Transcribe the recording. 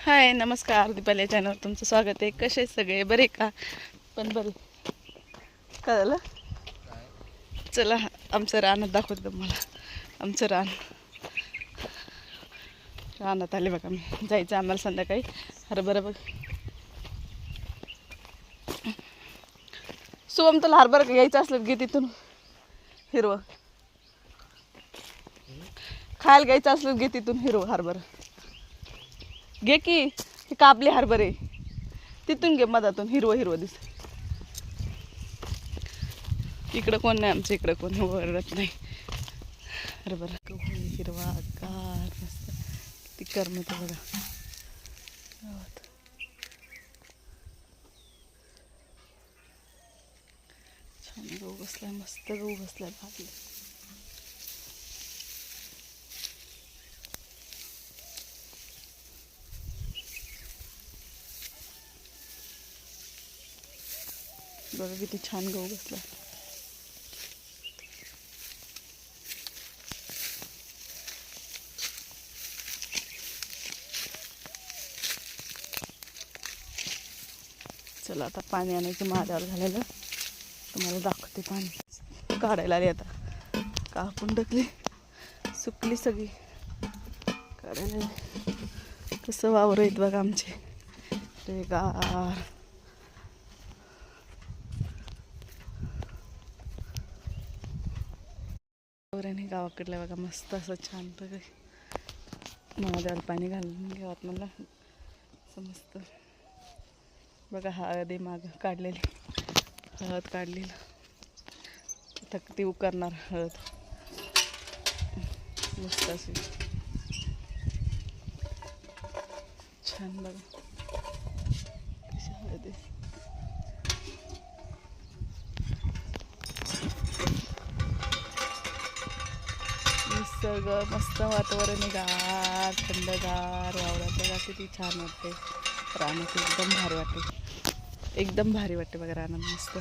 हाय नमस्कार, दीपाली चॅनलवर तुमचं स्वागत आहे. कसे आहेत सगळे? बरे का? पण बरे काय झालं? चला आमचं रानात दाखवते तुम्हाला. आमचं रानात आले बघा. मी जायचं आम्हाला संध्याकाळी. हरभरा बघ. शुभम तुला हरभरा घ्यायचं असलं घे तिथून. हिरवं खायला घ्यायचं असलं घे तिथून. हिरवं हरभरा घे की. हे कापले हरभरे तिथून घे, मधातून हिरवं हिरवं दिस. इकडं कोण नाही, आमच्या इकडं कोण ओरडत नाही. हरभरा गहू हिरवा गार मस्त. किती करमत बघा. छान गहू बसलाय, मस्त गहू बसलाय भागले. बघा किती छान गहू बसला. चला आता पाणी आणायचं महादेवाला घालायला. तुम्हाला दाखवते. पाणी काढायला आले आता. कापून टाकली, सुकली सगळी. काढायला कसं वावर आहेत बघा आमचे. रेगार वावराने गावाकडल्या बघा. मस्त असं छान बघा. महादेवाला पाणी घालून घेवात मला समजतं. बघा हळदी माग काढलेली, हळद काढलेलं. आता ती उकरणार हळद मस्त अशी छान. बघा कशी हळद आहे. निसर्ग मस्त वातावरण आहे. गार थंडगार वावरात बघा किती छान वाटते. रानात एकदम भारी वाटते. एकदम भारी वाटते बघा रानात मस्त.